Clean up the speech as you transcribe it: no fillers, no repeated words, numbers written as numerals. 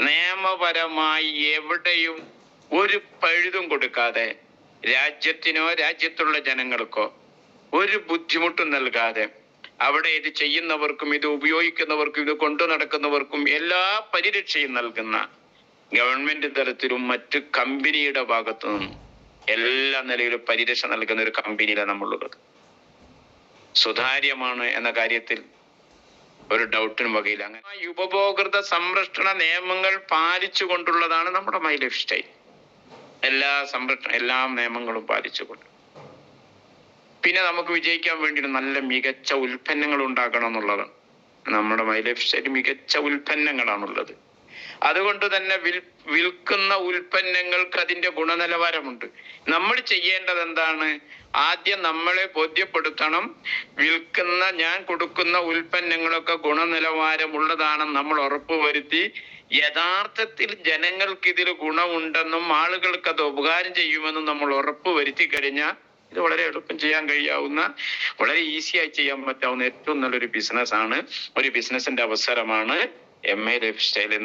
നിയമപരമായി എവിടെയും ഒരു പഴുതും കൊടുക്കാതെ രാജ്യത്തിനോ രാജ്യത്തുള്ള ജനങ്ങൾക്കോ ഒരു ബുദ്ധിമുട്ടും നൽകാതെ അവിടെ ഇത് ചെയ്യുന്നവർക്കും ഇത് ഉപയോഗിക്കുന്നവർക്കും ഇത് കൊണ്ടു നടക്കുന്നവർക്കും എല്ലാ പരിരക്ഷയും നൽകുന്ന ഗവൺമെന്റ് തലത്തിലും മറ്റ് കമ്പനിയുടെ ഭാഗത്തു നിന്നും എല്ലാ നിലയിലും പരിരക്ഷ നൽകുന്ന ഒരു കമ്പനിയിലാണ് നമ്മളുള്ളത്. സുതാര്യമാണ് എന്ന കാര്യത്തിൽ ഒരു ഡൗട്ടിനും വകയില്ല. അങ്ങനെ ഉപഭോക്തൃ സംരക്ഷണ നിയമങ്ങൾ പാലിച്ചുകൊണ്ടുള്ളതാണ് നമ്മുടെ മൈ ലൈഫ് സ്റ്റൈൽ. എല്ലാ നിയമങ്ങളും പാലിച്ചുകൊണ്ട് പിന്നെ നമുക്ക് വിജയിക്കാൻ വേണ്ടി നല്ല മികച്ച ഉൽപ്പന്നങ്ങൾ ഉണ്ടാക്കണം എന്നുള്ളതാണ്. നമ്മുടെ മൈ ലൈഫ് സ്റ്റൈൽ മികച്ച ഉൽപ്പന്നങ്ങളാണുള്ളത്. അതുകൊണ്ട് തന്നെ വിൽക്കുന്ന ഉൽപ്പന്നങ്ങൾക്ക് അതിന്റെ ഗുണനിലവാരമുണ്ട്. നമ്മൾ ചെയ്യേണ്ടത് എന്താണ്? ആദ്യം നമ്മളെ ബോധ്യപ്പെടുത്തണം, ഞാൻ കൊടുക്കുന്ന ഉൽപ്പന്നങ്ങളൊക്കെ ഗുണനിലവാരമുള്ളതാണെന്ന് നമ്മൾ ഉറപ്പുവരുത്തി യഥാർത്ഥത്തിൽ ജനങ്ങൾക്ക് ഇതിൽ ഗുണമുണ്ടെന്നും ആളുകൾക്ക് അത് ഉപകാരം ചെയ്യുമെന്നും നമ്മൾ ഉറപ്പുവരുത്തി കഴിഞ്ഞാൽ ഇത് വളരെ എളുപ്പം ചെയ്യാൻ കഴിയാവുന്ന, വളരെ ഈസിയായി ചെയ്യാൻ പറ്റാവുന്ന ഏറ്റവും നല്ലൊരു ബിസിനസ്സാണ്, ഒരു ബിസിനസിന്റെ അവസരമാണ് MA ലൈഫ് സ്റ്റൈൽ എന്ന്